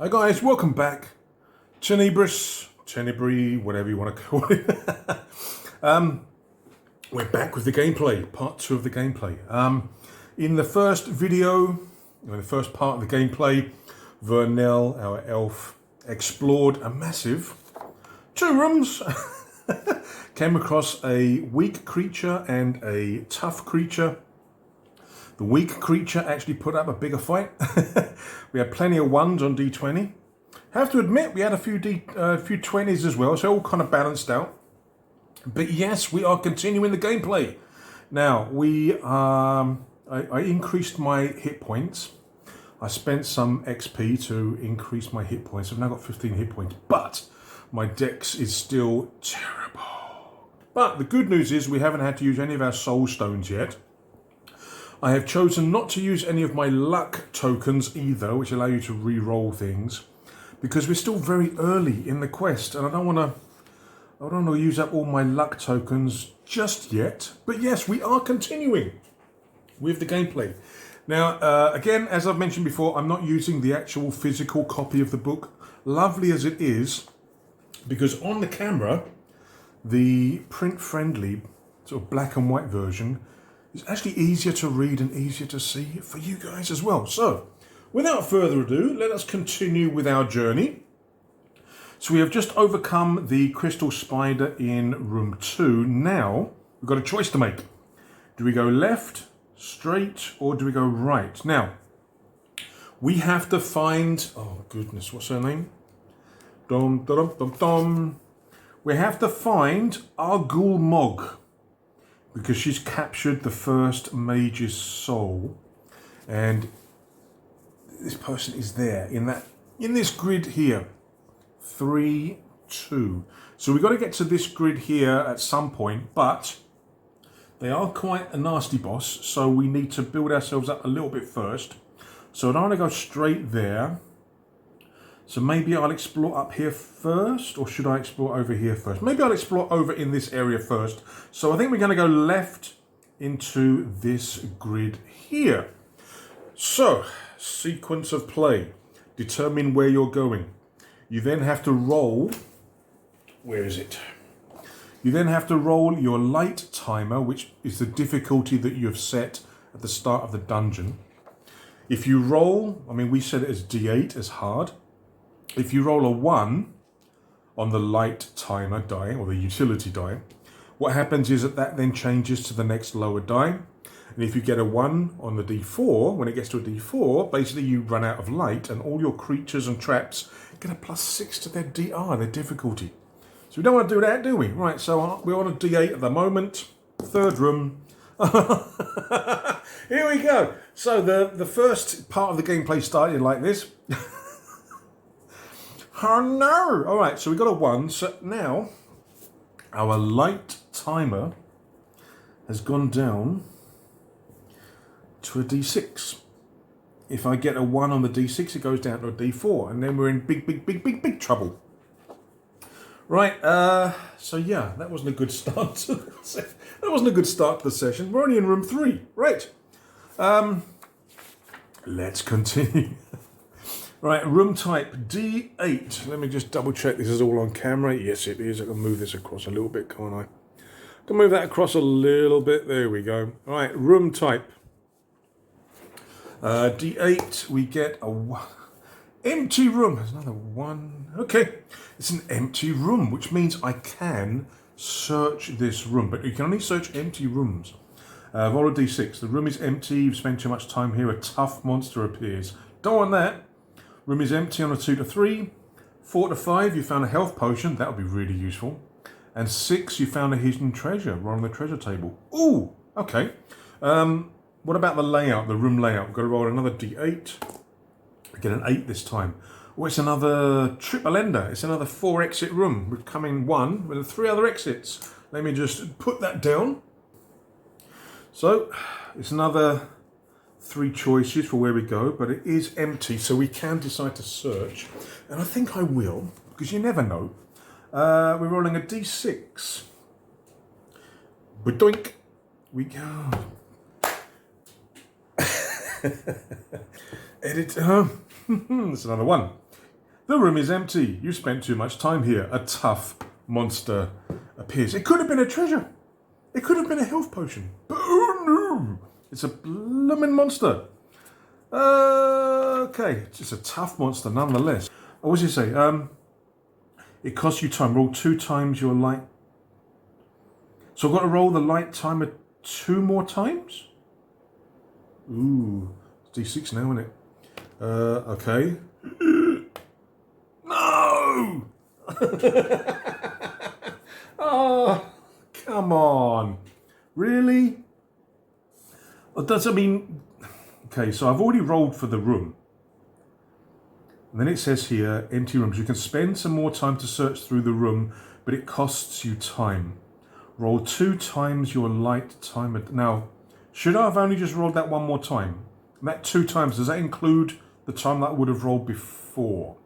Hi guys, welcome back. Tenebris, whatever you want to call it. We're back with the gameplay, part 2 of the gameplay. In the first video, in the first part of the gameplay, Vurnel, our elf, explored a massive 2 rooms. Came across a weak creature and a tough creature. The weak creature actually put up a bigger fight. We had plenty of 1s on D20. Have to admit, we had a few 20s as well, so all kind of balanced out. But yes, we are continuing the gameplay. Now, I increased my hit points. I spent some XP to increase my hit points. I've now got 15 hit points, but my dex is still terrible. But the good news is we haven't had to use any of our soul stones yet. I have chosen not to use any of my luck tokens either, which allow you to re-roll things, because we're still very early in the quest, and I don't want to use up all my luck tokens just yet. But yes, we are continuing with the gameplay. Now, again, as I've mentioned before, I'm not using the actual physical copy of the book, lovely as it is, because on the camera, the print-friendly sort of black and white version is actually easier to read and easier to see for you guys as well. So, without further ado, let us continue with our journey. So we have just overcome the crystal spider in room 2. Now, we've got a choice to make. Do we go left, straight, or do we go right? Now, we have to find... Oh, goodness, what's her name? Dum, dum, dum, dum. We have to find Argul Mog, because she's captured the first mage's soul, and this person is there in this grid here. 3, 2. So we've got to get to this grid here at some point, but they are quite a nasty boss, so we need to build ourselves up a little bit first. So I don't want to go straight there. So maybe I'll explore up here first, or should I explore over here first? Maybe I'll explore over in this area first. So I think we're going to go left into this grid here. So, sequence of play. Determine where you're going. You then have to roll... Where is it? You then have to roll your light timer, which is the difficulty that you have set at the start of the dungeon. If you roll, I mean, we set it as D8, as hard. If you roll a 1 on the light timer die, or the utility die, what happens is that then changes to the next lower die. And if you get a 1 on the D4, when it gets to a D4, basically you run out of light, and all your creatures and traps get a +6 to their DR, their difficulty. So we don't want to do that, do we? Right, so we're on a D8 at the moment. 3rd room. Here we go. So the first part of the gameplay started like this. Oh no! Alright, so we got a 1. So now our light timer has gone down to a D6. If I get a 1 on the D6, it goes down to a D4, and then we're in big trouble. Right, so yeah, that wasn't a good start to the session. We're only in room 3. Right. Let's continue. Right, room type D8. Let me just double check this is all on camera. Yes, it is. I can move this across a little bit, can't I? I can move that across a little bit. There we go. All right, room type. D8, we get a 1. Empty room. There's another 1. Okay, it's an empty room, which means I can search this room. But you can only search empty rooms. Roll a D6. The room is empty. You've spent too much time here. A tough monster appears. Don't want that. Room is empty on a 2 to 3. 4 to 5, you found a health potion. That would be really useful. And 6, you found a hidden treasure. Roll on the treasure table. Ooh, okay. What about the layout, the room layout? We've got to roll another D8. Get an 8 this time. Oh, it's another triple ender. It's another 4 exit room. We're coming 1 with 3 other exits. Let me just put that down. So, it's another 3 choices for where we go, but it is empty, so we can decide to search. And I think I will, because you never know. We're rolling a D6. Badoink. We go. Edit. That's another 1. The room is empty. You spent too much time here. A tough monster appears. It could have been a treasure. It could have been a health potion. But oh no! It's a blooming monster. Okay, it's just a tough monster nonetheless. What does it say? It costs you time. Roll 2 times your light. So I've got to roll the light timer 2 more times? Ooh, it's D6 now, isn't it? Okay. No! Oh, come on. Really? Well, does it mean... Okay, so I've already rolled for the room. And then it says here, empty rooms. You can spend some more time to search through the room, but it costs you time. Roll 2 times your light timer. Now, should I have only just rolled that 1 more time? And that 2 times, does that include the time that I would have rolled before?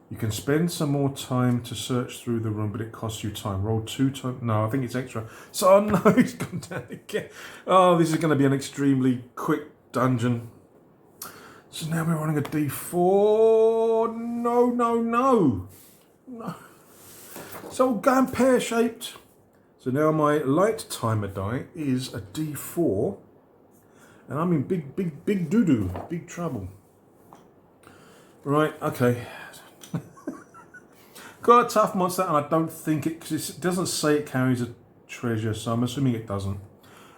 You can spend some more time to search through the room, but it costs you time. Roll 2 times. No, I think it's extra. So, oh no, it's gone down again. Oh, this is going to be an extremely quick dungeon. So now we're running a D4. No, no, no. No. So going pear-shaped. So now my light timer die is a D4. And I'm in big doo-doo. Big trouble. Right, okay. Got a tough monster, and I don't think it, because it doesn't say it carries a treasure, so I'm assuming it doesn't.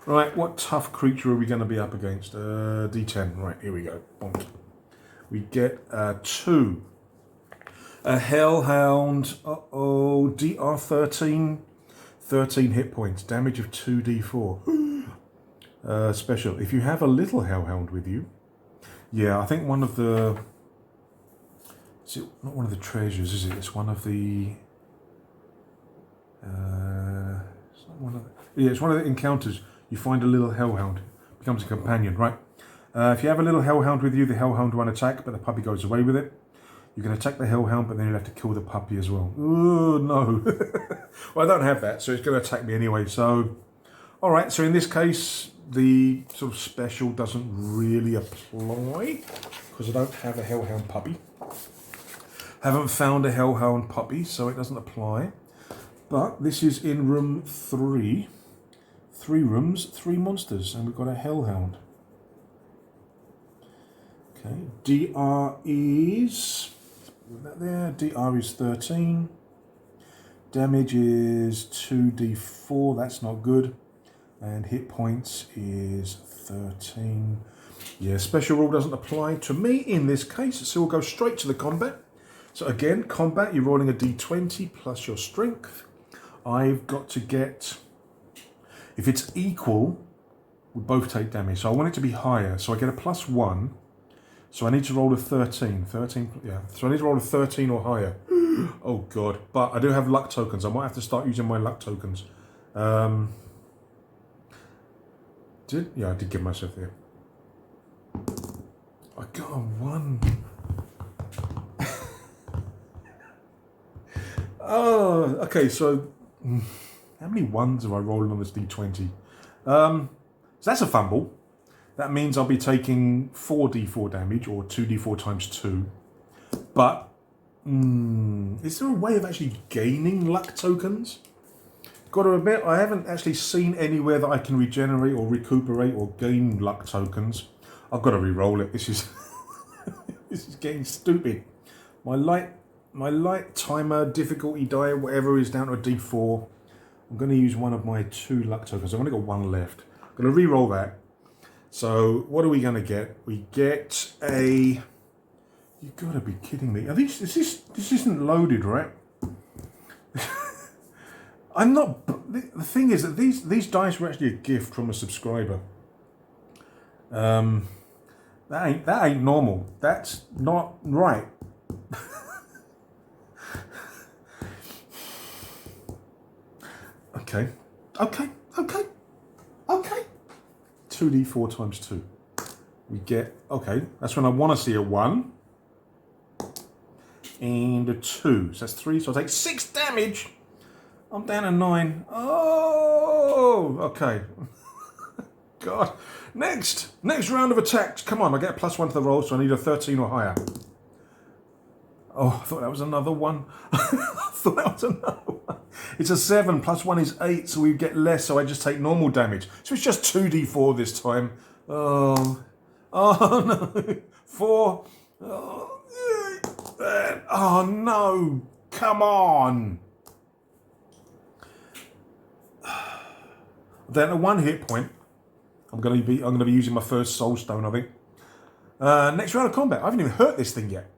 Right, what tough creature are we going to be up against? D10. Right, here we go. Bonk. We get 2. A Hellhound. Uh-oh. DR13. 13 hit points. Damage of 2d4. Special. If you have a little Hellhound with you. Yeah, I think one of the... Is it not one of the treasures, is it? It's one of the... it's not one of the... Yeah, it's one of the encounters. You find a little Hellhound. Becomes a companion, right? If you have a little Hellhound with you, the Hellhound won't attack, but the puppy goes away with it. You can attack the Hellhound, but then you'll have to kill the puppy as well. Oh, no. Well, I don't have that, so it's going to attack me anyway. So, all right. So in this case, the sort of special doesn't really apply because I don't have a Hellhound puppy. Haven't found a Hellhound puppy, so it doesn't apply. But this is in room 3. 3 rooms, 3 monsters, and we've got a Hellhound. Okay, DR is... that there. DR is 13. Damage is 2d4, that's not good. And hit points is 13. Yeah, special rule doesn't apply to me in this case, so we'll go straight to the combat. So again, combat, you're rolling a d20 plus your strength. I've got to get... If it's equal, we both take damage. So I want it to be higher. So I get a +1. So I need to roll a 13. 13, yeah. So I need to roll a 13 or higher. Oh, God. But I do have luck tokens. I might have to start using my luck tokens. Yeah, I did give myself there. I got a 1. Oh, okay. So how many 1s have I rolled on this D20? So that's a fumble. That means I'll be taking 4d4 damage, or 2d4 times 2. But, is there a way of actually gaining luck tokens? Got to admit, I haven't actually seen anywhere that I can regenerate or recuperate or gain luck tokens. I've got to re-roll it. This is this is getting stupid. My light timer difficulty die, whatever, is down to a d4. I'm going to use one of my 2 luck tokens. I've only got 1 left. I'm going to re-roll that. So what are we going to get? We get a... You've got to be kidding me. Are these? This isn't loaded, right? I'm not... The thing is that these dice were actually a gift from a subscriber. That ain't normal. That's not right. Okay. 2d4 times 2. We get, okay, that's when I want to see a 1. And a 2. So that's 3, so I take 6 damage. I'm down to 9. Oh, okay. God. Next round of attacks. Come on, I get a +1 to the roll, so I need a 13 or higher. Oh, I thought that was another one. I thought that was another one. It's a 7, plus 1 is 8, so we get less, so I just take normal damage. So it's just 2d4 this time. Oh no. 4. Oh no. Come on. Then at 1 hit point, I'm gonna be using my first soul stone, I think. Next round of combat. I haven't even hurt this thing yet.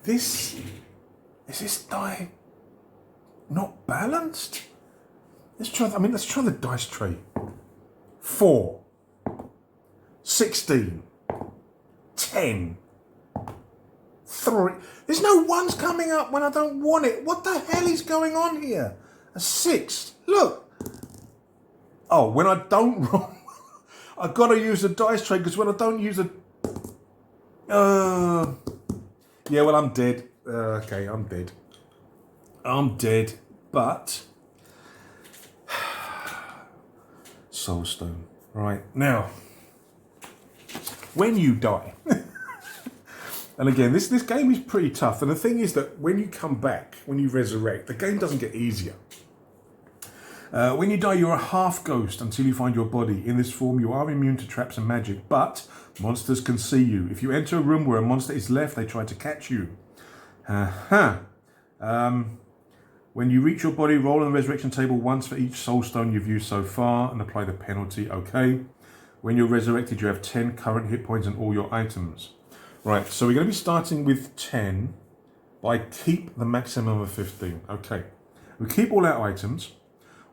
Is this die not balanced? Let's try the dice tray. 4, 16, 10, 3. There's no ones coming up when I don't want it. What the hell is going on here? A 6. Look. Oh, when I don't roll, I've got to use the dice tray because when I don't use a... Yeah, well, I'm dead. Okay, I'm dead. I'm dead, but... Soulstone. Right, now, when you die... And again, this game is pretty tough. And the thing is that when you come back, when you resurrect, the game doesn't get easier. When you die, you're a half ghost until you find your body. In this form, you are immune to traps and magic, but monsters can see you. If you enter a room where a monster is left, they try to catch you. When you reach your body, roll on the resurrection table once for each soul stone you've used so far and apply the penalty. Okay. When you're resurrected, you have 10 current hit points and all your items. Right, so we're going to be starting with 10, but I keep the maximum of 15. Okay. We keep all our items.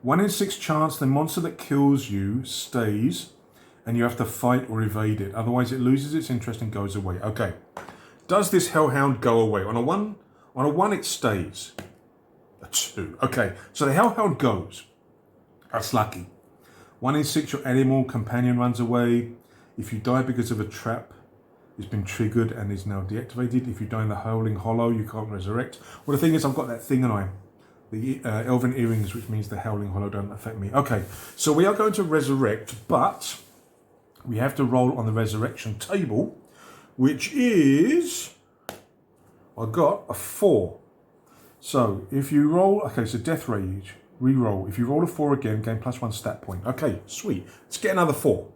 1 in 6 chance the monster that kills you stays, and you have to fight or evade it. Otherwise, it loses its interest and goes away. Okay. Does this hellhound go away? On a 1, it stays. A 2. Okay. So the hellhound goes. That's lucky. 1 in 6, your animal companion runs away. If you die because of a trap, it's been triggered and is now deactivated. If you die in the Howling Hollow, you can't resurrect. Well, the thing is, I've got that thing on the Elven Earrings, which means the Howling Hollow don't affect me. Okay, so we are going to resurrect, but we have to roll on the resurrection table, which is... I got a 4. So if you roll... Okay, so Death Rage, re-roll. If you roll a 4 again, gain +1 stat point. Okay, sweet. Let's get another 4.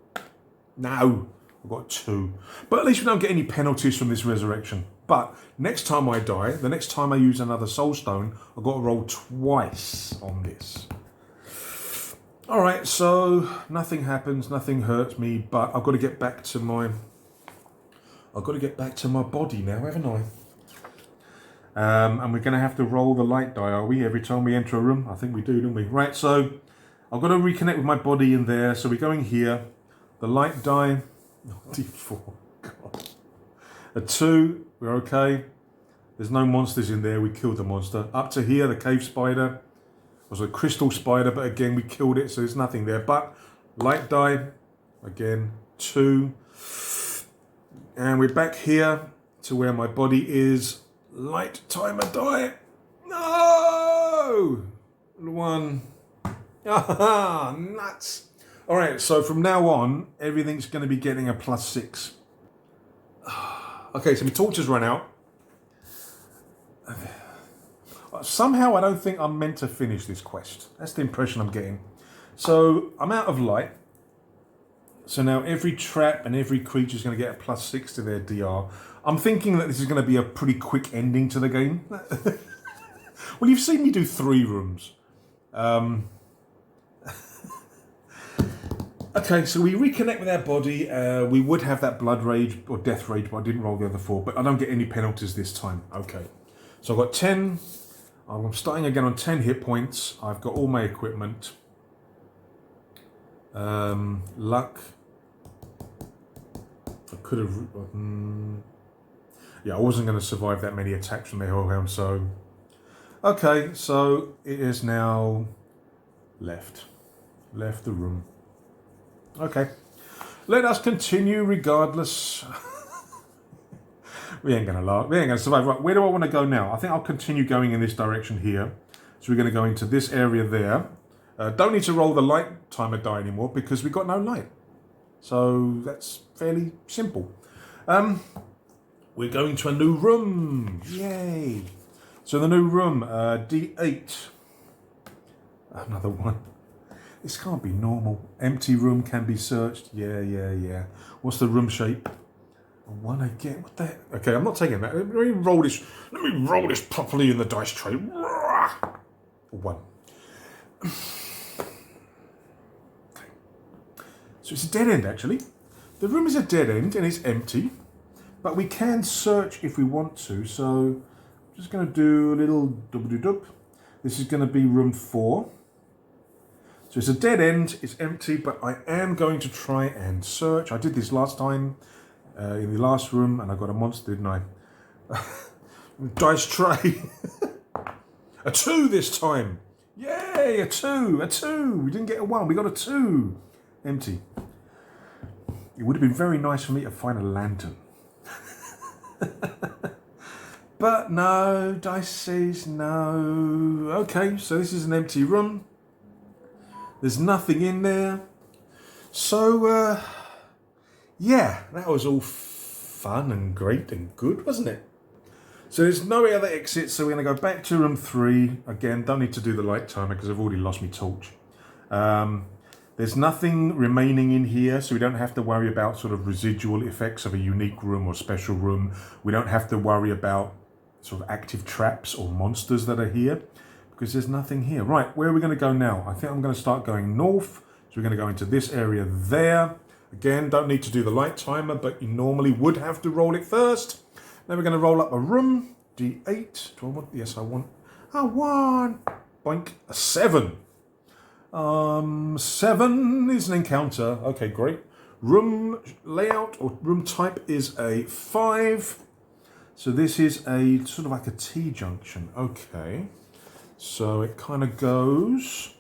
No. I've got 2. But at least we don't get any penalties from this resurrection. But next time I die, the next time I use another soul stone, I've got to roll twice on this. Alright, so nothing happens, nothing hurts me, but I've got to get back to my body now, haven't I? And we're going to have to roll the light die, are we? Every time we enter a room? I think we do, don't we? Right, so I've got to reconnect with my body in there. So we're going here. The light die... D4. God. A 2, we're okay. There's no monsters in there, we killed the monster. Up to here, the cave spider was a crystal spider, but again, we killed it, so there's nothing there. But light die, again, 2. And we're back here to where my body is. Light timer die. No! 1. Ah, nuts. All right, so from now on, everything's going to be getting a +6. Okay, so my torches run out. Somehow, I don't think I'm meant to finish this quest. That's the impression I'm getting. So I'm out of light. So now every trap and every creature is going to get a +6 to their DR. I'm thinking that this is going to be a pretty quick ending to the game. Well, you've seen me do 3 rooms. Okay, so we reconnect with our body. We would have that blood rage or death rage, but I didn't roll the other 4. But I don't get any penalties this time. Okay, so I've got 10. I'm starting again on 10 hit points. I've got all my equipment. Luck. I could have... yeah, I wasn't going to survive that many attacks from the hellhound, so... Okay, so it is now left the room. Okay, let us continue regardless. We ain't gonna last. We ain't gonna survive. Right, where do I want to go now? I think I'll continue going in this direction here. So we're going to go into this area there. Don't need to roll the light timer die anymore because we've got no light. So that's fairly simple. We're going to a new room. Yay. So the new room, D8. Another one. This can't be normal. Empty room can be searched. Yeah. What's the room shape? One again. What the heck? Okay, I'm not taking that. Let me roll this. Let me roll this properly in the dice tray. One. Okay. So it's a dead end, actually. The room is a dead end and it's empty, but we can search if we want to. So I'm just going to do a little dub-dub-dub. This is going to be room 4. So it's a dead end, it's empty, but I am going to try and search. I did this last time in the last room and I got a monster, didn't I? Dice tray. A 2 this time. Yay, a 2. We didn't get a 1, we got a 2. Empty. It would have been very nice for me to find a lantern. But no, dice says no. Okay, so this is an empty room. There's nothing in there. So, yeah, that was all fun and great and good, wasn't it? So there's no other exit, so we're going to go back to room 3. Again, don't need to do the light timer because I've already lost my torch. There's nothing remaining in here, so we don't have to worry about sort of residual effects of a unique room or special room. We don't have to worry about sort of active traps or monsters that are here because there's nothing here. Right, where are we going to go now? I think I'm going to start going north. So we're going to go into this area there. Again, don't need to do the light timer, but you normally would have to roll it first. Now we're going to roll up a room, D8. Do I want? Yes, I want a 1. Boink, a 7. 7 is an encounter. Okay, great. Room layout or room type is a 5. So this is a sort of like a T-junction. Okay. So it kind of goes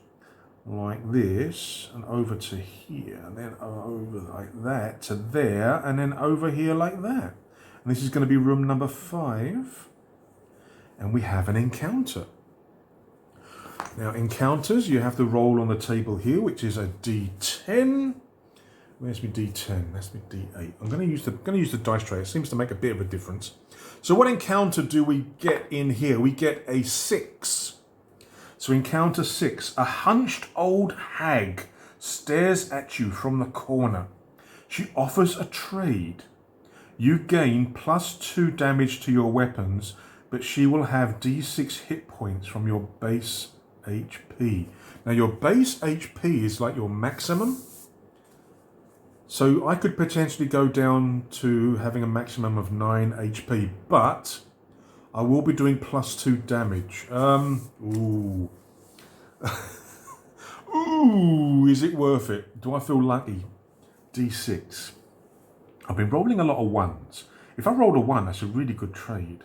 like this and over to here, and then over like that to there, and then over here like that. And this is going to be room number 5. And we have an encounter. Now, encounters, you have to roll on the table here, which is a D10. Where's my D10? That's my D8. I'm going to use the dice tray. It seems to make a bit of a difference. So what encounter do we get in here? We get a 6. So encounter 6. A hunched old hag stares at you from the corner. She offers a trade. You gain +2 damage to your weapons, but she will have D6 hit points from your base HP. Now your base HP is like your maximum. So I could potentially go down to having a maximum of 9 HP, but I will be doing +2 damage. Ooh. Ooh, is it worth it? Do I feel lucky? D6. I've been rolling a lot of 1s. If I rolled a 1, that's a really good trade.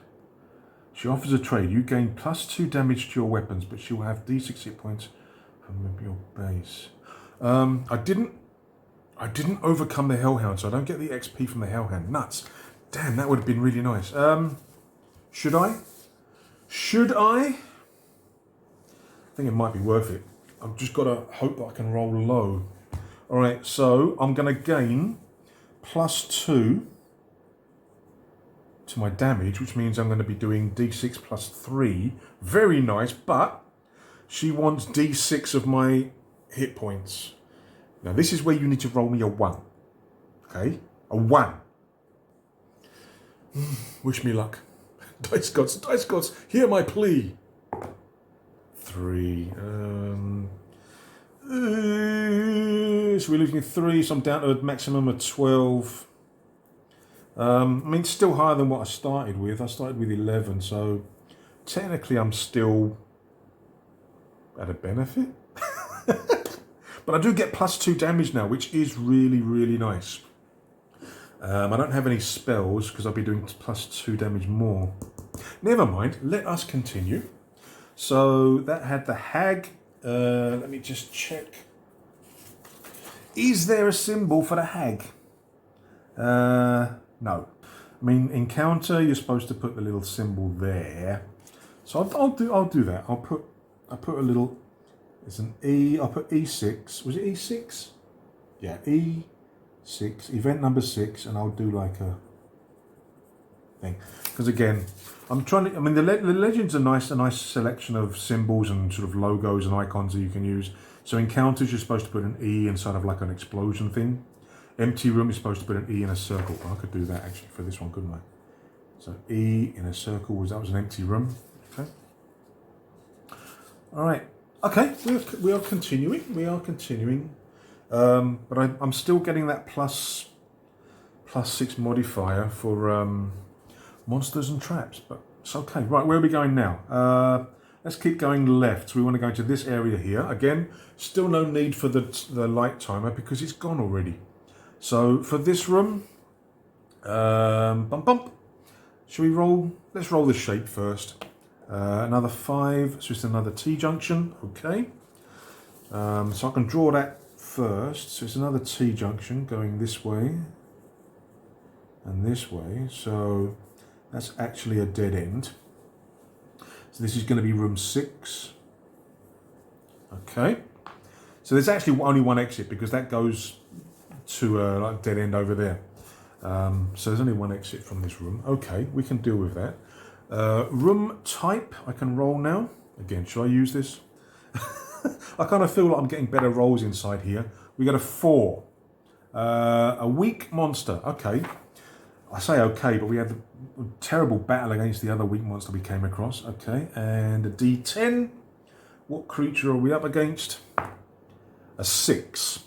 She offers a trade. You gain +2 damage to your weapons, but she will have D6 hit points from your base. I didn't overcome the Hellhound, so I don't get the XP from the Hellhound. Nuts. Damn, that would have been really nice. Should I? I think it might be worth it. I've just got to hope that I can roll low. All right, so I'm going to gain +2 to my damage, which means I'm going to be doing D6 +3. Very nice, but she wants D6 of my hit points. Now, this is where you need to roll me a 1. Okay? A 1. Wish me luck. Dice gods, hear my plea. 3. So we're losing 3, so I'm down to a maximum of 12. I mean, it's still higher than what I started with. I started with 11, so technically I'm still at a benefit. But I do get +2 damage now, which is really, really nice. I don't have any spells because I'll be doing +2 damage more. Never mind, let us continue. So that had the hag. Let me just check. Is there a symbol for the hag? No. I mean, encounter, you're supposed to put the little symbol there. So I'll do that. I'll put a little, it's an E, I'll put E6. Was it E6? Yeah, E6, event number 6, and I'll do like a thing. Because again, I'm trying to, I mean, the legends are nice, a nice selection of symbols and sort of logos and icons that you can use. So encounters, you're supposed to put an E inside of like an explosion thing. Empty room, you're supposed to put an E in a circle. I could do that actually for this one, couldn't I? So E in a circle, that was an empty room. Okay. All right. Okay, we are continuing. We are continuing. But I'm still getting that plus 6 modifier for monsters and traps. But it's okay. Right, where are we going now? Let's keep going left. So we want to go into this area here. Again, still no need for the light timer because it's gone already. So for this room, should we roll? Let's roll the shape first. Another 5, so it's another T-junction, okay. So I can draw that first. So it's another T-junction going this way and this way. So that's actually a dead end. So this is going to be room 6. Okay. So there's actually only one exit because that goes to a like dead end over there. So there's only one exit from this room. Okay, we can deal with that. Room type, I can roll now. Again, should I use this? I kind of feel like I'm getting better rolls inside here. We got a 4. A weak monster. Okay. I say okay, but we had a terrible battle against the other weak monster we came across. Okay, and a D10. What creature are we up against? A 6.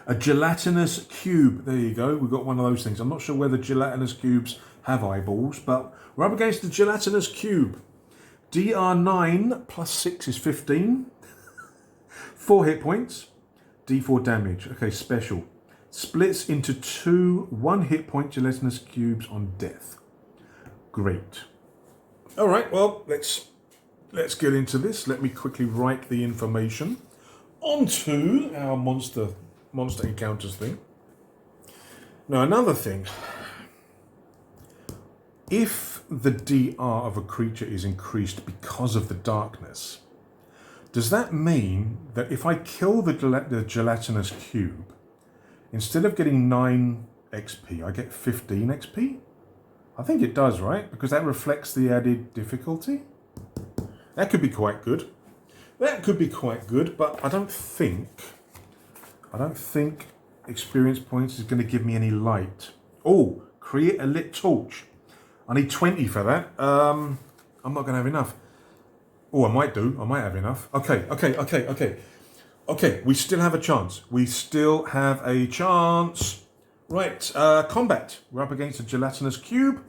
A gelatinous cube. There you go. We've got one of those things. I'm not sure whether gelatinous cubes have eyeballs, but we're up against the gelatinous cube. DR9 plus 6 is 15. 4 hit points. D4 damage. Okay, special. Splits into 2 1 hit point gelatinous cubes on death. Great. All right, well, let's get into this. Let me quickly write the information onto our monster encounters thing. Now, another thing. If the DR of a creature is increased because of the darkness, does that mean that if I kill the gelatinous cube, instead of getting 9 XP, I get 15 XP? I think it does, right? Because that reflects the added difficulty. That could be quite good. That could be quite good, but I don't think experience points is going to give me any light. Oh, create a lit torch. I need 20 for that. I'm not going to have enough. Oh, I might do. I might have enough. Okay. Okay, we still have a chance. Right, combat. We're up against a gelatinous cube.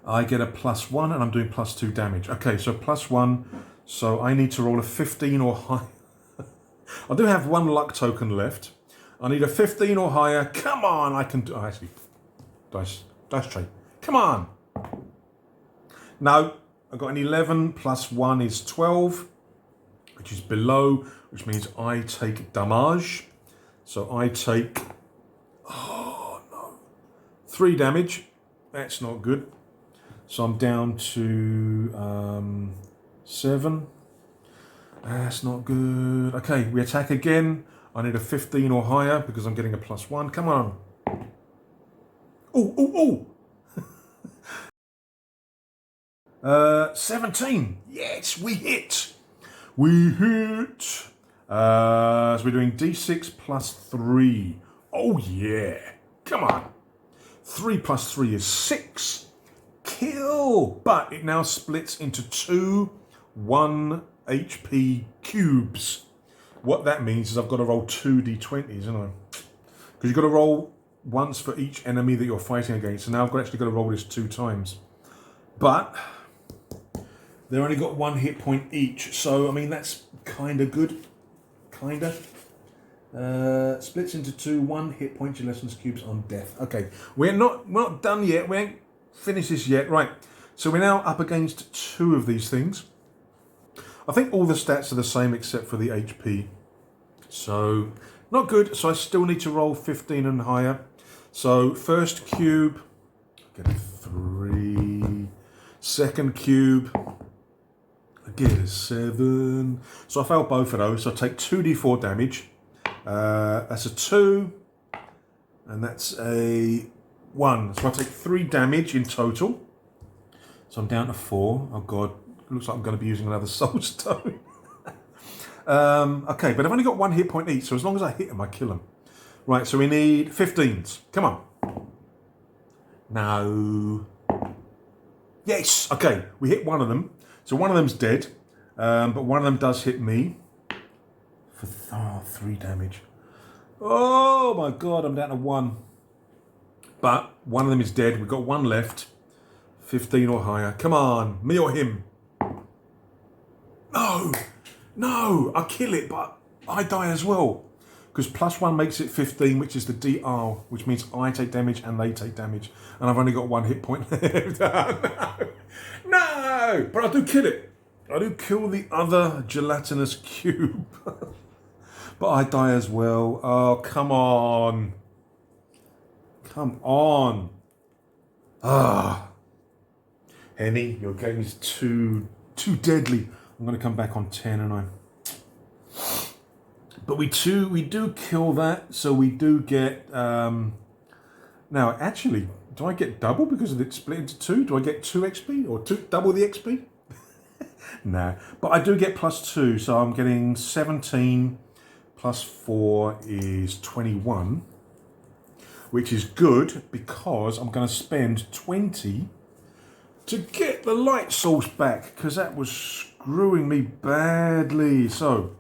I get a +1 and I'm doing +2 damage. Okay, so +1. So I need to roll a 15 or higher. I do have 1 luck token left. I need a 15 or higher. Come on, I can do... Oh, actually, dice tray. Come on. No, I've got an 11 plus 1 is 12, which is below, which means I take damage. So I take, 3 damage. That's not good. So I'm down to 7. That's not good. Okay, we attack again. I need a 15 or higher because I'm getting a +1. Come on. Oh. 17. Yes, we hit. So we're doing D6 plus 3. Oh, yeah. Come on. 3 plus 3 is 6. Kill. But it now splits into 2 1 HP cubes. What that means is I've got to roll 2 D20s, haven't I? Because you've got to roll once for each enemy that you're fighting against. So now I've actually got to roll this 2 times. But they've only got 1 hit point each. So, I mean, that's kind of good. Kind of. Splits into 2 1 hit point gelatinous cubes on death. Okay, we're not done yet. We ain't finished this yet. Right. So we're now up against 2 of these things. I think all the stats are the same except for the HP. So, not good. So I still need to roll 15 and higher. So, first cube, Get a 3. Second cube. I get a 7. So I failed both of those. So I take 2d4 damage. That's a 2. And that's a 1. So I take 3 damage in total. So I'm down to 4. Oh God. Looks like I'm going to be using another soul stone. Okay, but I've only got 1 hit point each. So as long as I hit them, I kill them. Right, so we need 15s. Come on. No. Yes. Okay, we hit one of them. So one of them's dead. But one of them does hit me. For 3 damage. Oh my God, I'm down to 1. But one of them is dead. We've got 1 left. 15 or higher. Come on, me or him. No, I kill it, but I die as well. Because +1 makes it 15, which is the DR, which means I take damage and they take damage. And I've only got 1 hit point left. No, but I do kill it. I do kill the other gelatinous cube. But I die as well. Oh, come on. Come on. Heni, your game is too deadly. I'm going to come back on 10, and But we do kill that, so we do get... Now, actually, do I get double because of it split into 2? Do I get 2 XP or double the XP? No, but I do get +2, so I'm getting 17 plus 4 is 21, which is good because I'm going to spend 20 to get the light source back because that was screwing me badly. So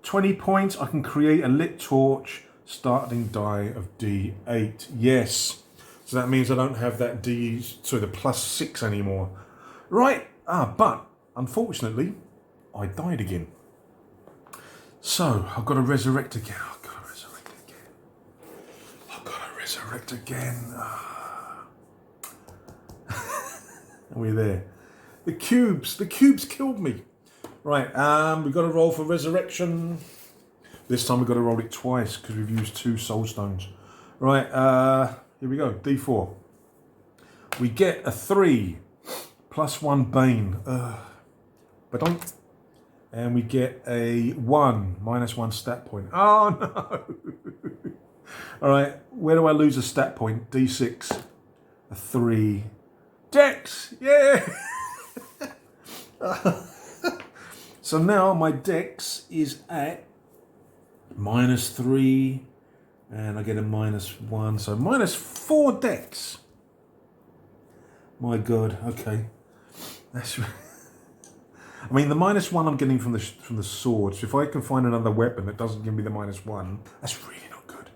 20 points, I can create a lit torch, starting die of D8. Yes. So that means I don't have that the +6 anymore. Right. But unfortunately, I died again. So I've got to resurrect again. And we're there. The cubes killed me. Right, we've got to roll for resurrection. This time we've got to roll it twice because we've used 2 soul stones. Right, here we go, D4. We get a 3, +1 Bane. But don't. And we get a 1, -1 stat point. Oh no! Alright, where do I lose a stat point? D6, a 3. Dex! Yeah! So now my dex is at -3, and I get a -1, so -4 dex. My God, okay. That's. I mean, the -1 I'm getting from the sword. So if I can find another weapon that doesn't give me the -1, that's really not good.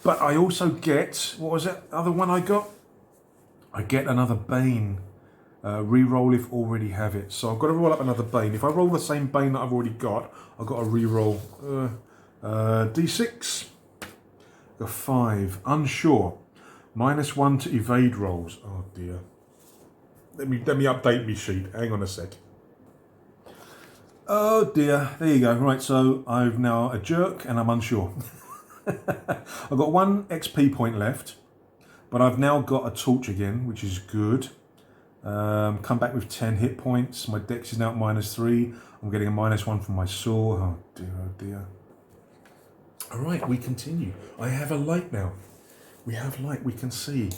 But I also get, what was that other one I got? I get another Bane. Reroll if already have it. So I've got to roll up another Bane. If I roll the same Bane that I've already got, I've got to reroll. D6. A 5. Unsure. -1 to evade rolls. Oh dear. Let me update me sheet. Hang on a sec. Oh dear. There you go. Right, so I've now a jerk and I'm unsure. I've got 1 XP point left, but I've now got a torch again, which is good. Come back with 10 hit points. My dex is now at -3. I'm getting a -1 from my sword. Oh dear. Alright, we continue. I have a light now. We have light, we can see.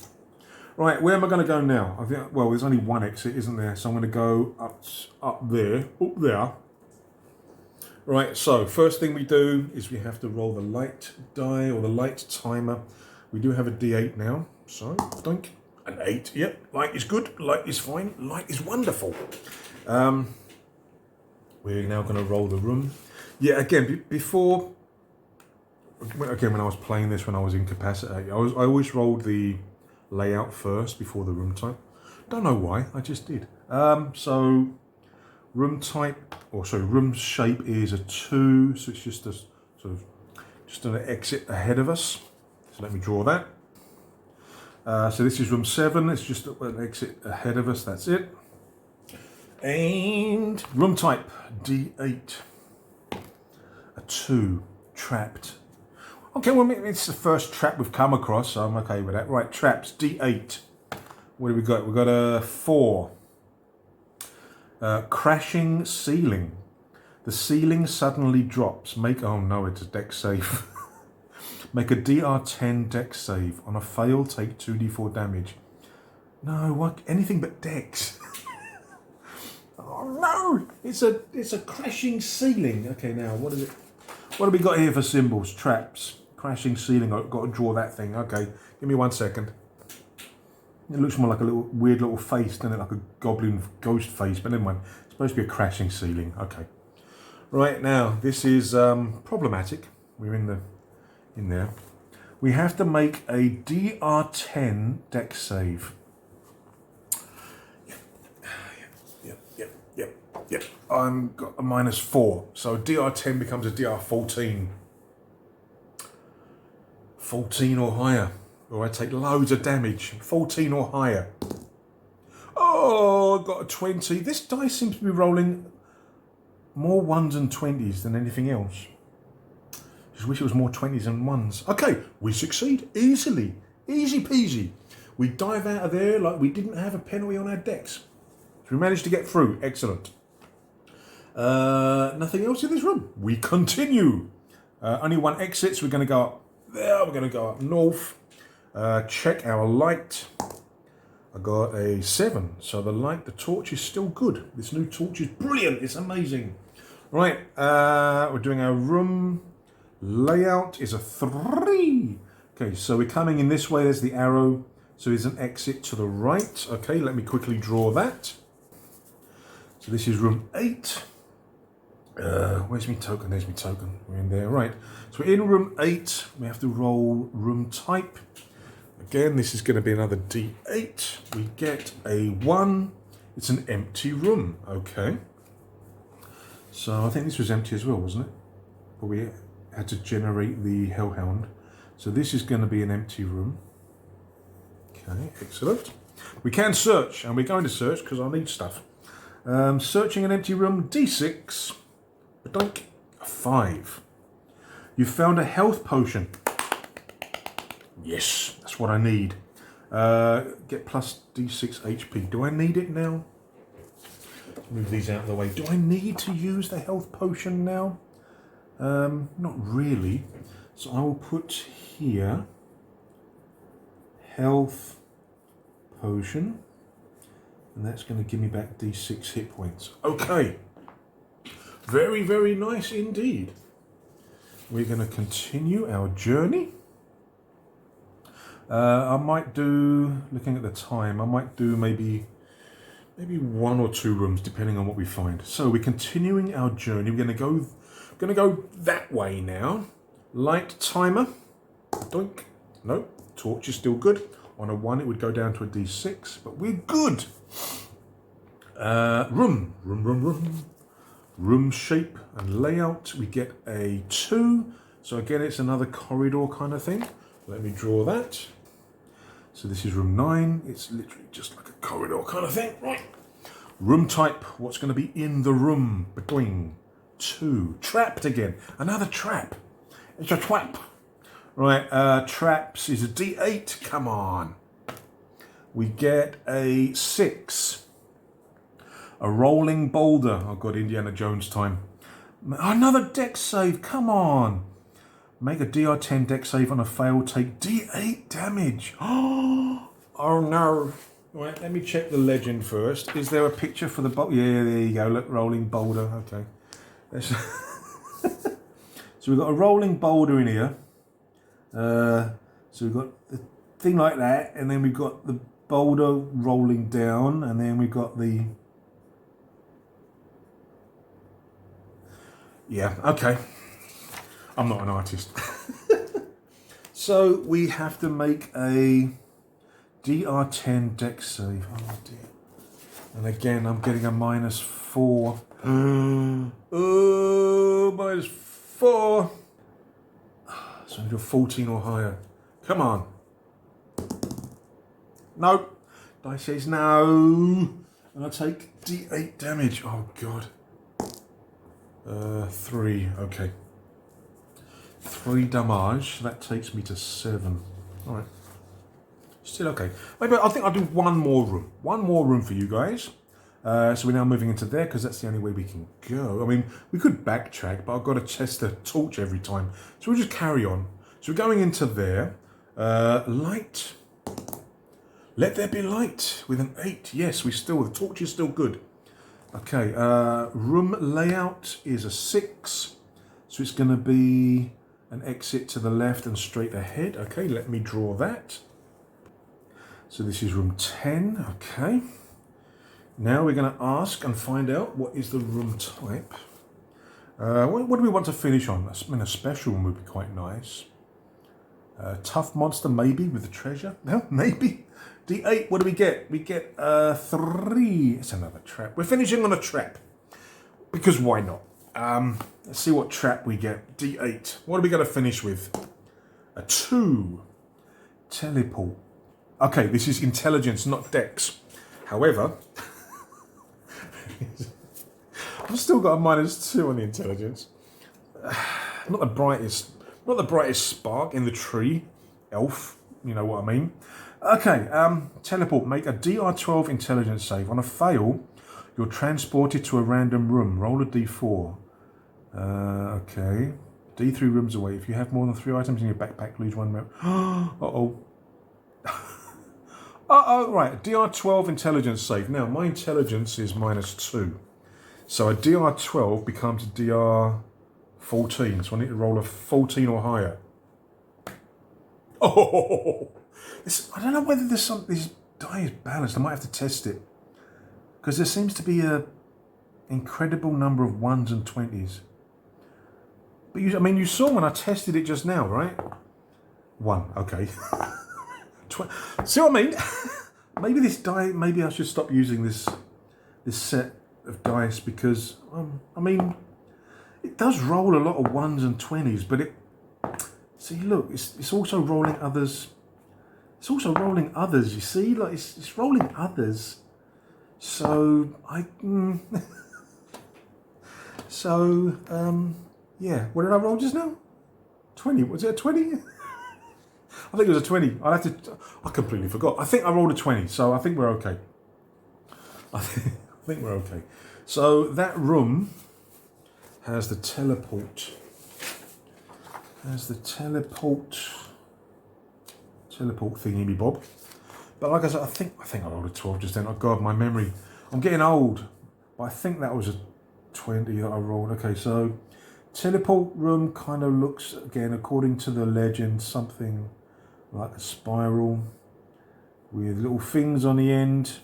Right, where am I going to go now? I think, well, there's only 1 exit, isn't there? So I'm going to go up there. Right, so first thing we do is we have to roll the light die or the light timer. We do have a D8 now. So, doink. An 8, yep, light is good, light is fine, light is wonderful. We're now going to roll the room. Yeah, again, when I was playing this, when I was incapacitated, I always rolled the layout first before the room type. Don't know why, I just did. So, room shape is a 2, so it's just a just an exit ahead of us. So let me draw that. So this is room 7, it's just an exit ahead of us, that's it. And room type, D8. A 2, trapped. Okay, well, it's the first trap we've come across, so I'm okay with that. Right, traps, D8. What do we got? We got a 4. Crashing ceiling. The ceiling suddenly drops. Oh no, it's a dex save. Make a DR10 dex save. On a fail, take 2d4 damage. No, what? Anything but dex. Oh no! It's a crashing ceiling. Okay, now what is it? What have we got here for symbols? Traps. Crashing ceiling. I've got to draw that thing. Okay, give me 1 second. It looks more like a little weird little face, doesn't it? Like a goblin ghost face, but never mind. It's supposed to be a crashing ceiling. Okay. Right now, this is problematic. We're in there. We have to make a DR10 dex save. Yep. I've got a -4, so DR10 becomes a DR14. 14 or higher, or I take loads of damage. 14 or higher. Oh, I got a 20. This dice seems to be rolling more 1s and 20s than anything else. Just wish it was more 20s and 1s. Okay, we succeed easily. Easy peasy. We dive out of there like we didn't have a penalty on our decks. So we managed to get through. Excellent. Nothing else in this room. We continue. Only one exit, so we're going to go up there. We're going to go up north. Check our light. I got a 7. So the torch is still good. This new torch is brilliant. It's amazing. Right, we're doing our room layout is a 3. Okay, so we're coming in this way. There's the arrow. So there's an exit to the right. Okay, let me quickly draw that. So this is room 8. Where's my token? There's my token. We're in there. Right. So we're in room 8. We have to roll room type. Again, this is going to be another D8. We get a 1. It's an empty room. Okay. So I think this was empty as well, wasn't it? But we had to generate the Hellhound. So this is going to be an empty room. Okay, excellent. We can search, and we're going to search because I need stuff. Searching an empty room, D6. Badunk, a 5. You found a health potion. Yes, that's what I need. Get plus D6 HP. Do I need it now? Move these out of the way. Do I need to use the health potion now? Not really. So I will put here health potion, and that's going to give me back D6 hit points. Okay. Very, very nice indeed. We're going to continue our journey. I might do, looking at the time, I might do maybe 1 or 2 rooms depending on what we find. So we're continuing our journey. We're going to go that way now. Light timer. Doink. No, torch is still good. On a 1 it would go down to a D6, but we're good. Room shape and layout, we get a 2. So again, it's another corridor kind of thing. Let me draw that. So this is room 9. It's literally just like a corridor kind of thing. Right. Room type, what's going to be in the room? Between 2. Trapped again. Another trap. It's a trap. Right, traps is a D8. Come on. We get a 6. A rolling boulder. Oh God, Indiana Jones time. Another dex save. Come on. Make a DR10 dex save on a fail. Take D8 damage. Oh no. Right, let me check the legend first. Is there a picture for the boulder? Yeah, there you go. Look, rolling boulder. Okay. So we've got a rolling boulder in here. So we've got the thing like that, and then we've got the boulder rolling down, and then we've got the... Yeah, okay. I'm not an artist. So we have to make a DR10 dex save. Oh dear. And again, I'm getting a -4. Oh, -4. So you're 14 or higher. Come on. No. Dice says no. And I take D8 damage. Oh God. 3. Okay. 3 damage. That takes me to 7. All right. Still okay. Maybe I think I'll do one more room. One more room for you guys. So we're now moving into there because that's the only way we can go. I mean, we could backtrack, but I've got to test the torch every time. So we'll just carry on. So we're going into there. Light. Let there be light with an 8. Yes, the torch is still good. Okay, room layout is a 6. So it's going to be an exit to the left and straight ahead. Okay, let me draw that. So this is room 10. Okay. Now we're going to ask and find out what is the room type. What do we want to finish on? I mean, a special one would be quite nice. Tough monster, maybe, with the treasure. No, maybe. D8, what do we get? We get 3. It's another trap. We're finishing on a trap. Because why not? Let's see what trap we get. D8. What are we going to finish with? A 2. Teleport. Okay, this is intelligence, not dex. However, I've still got a -2 on the intelligence. Not the brightest spark in the tree. Elf, you know what I mean. Okay, teleport. Make a DR12 intelligence save. On a fail, you're transported to a random room. Roll a D4. Okay. D3 rooms away. If you have more than 3 items in your backpack, lose 1 round. Uh-oh. Uh-oh, right. DR12 intelligence save. Now, my intelligence is -2. So a DR12 becomes a DR14. So I need to roll a 14 or higher. Oh! I don't know whether this die is balanced. I might have to test it. Because there seems to be a incredible number of 1s and 20s. But you saw when I tested it just now, right? 1, okay. See what I mean? Maybe this die. Maybe I should stop using this set of dice because I mean, it does roll a lot of 1s and 20s, but it. See, look, it's also rolling others. It's also rolling others. You see, like it's rolling others. So yeah. What did I roll just now? 20. Was it a 20? I think it was a 20. I completely forgot. I think I rolled a 20, so I think we're okay. I think we're okay. So that room has the teleport. Teleport thingy bob. But like I said, I think I rolled a 12 just then. Oh God, my memory. I'm getting old. But I think that was a 20 that I rolled. Okay, so teleport room kind of looks, again, according to the legend, something like a spiral with little things on the end.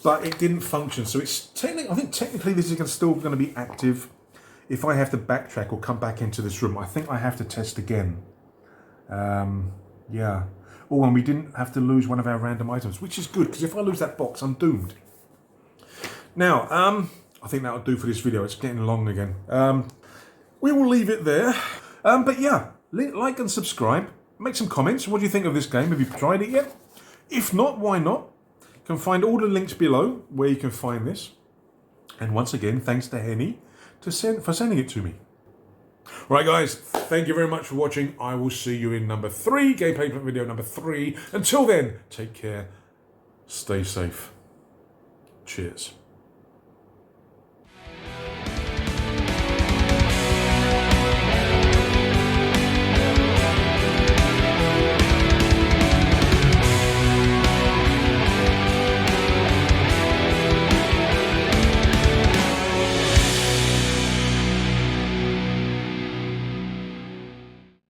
But it didn't function, so it's I think technically this is still going to be active. If I have to backtrack or come back into this room, I think I have to test again. Yeah. Oh, and we didn't have to lose one of our random items, which is good, because if I lose that box, I'm doomed. Now, I think that'll do for this video. It's getting long again. We will leave it there. But yeah, like and subscribe. Make some comments. What do you think of this game? Have you tried it yet? If not, why not? You can find all the links below where you can find this. And once again, thanks to Heni for sending it to me. Right, guys, thank you very much for watching. I will see you in number 3, gameplay video number 3. Until then, take care, stay safe. Cheers.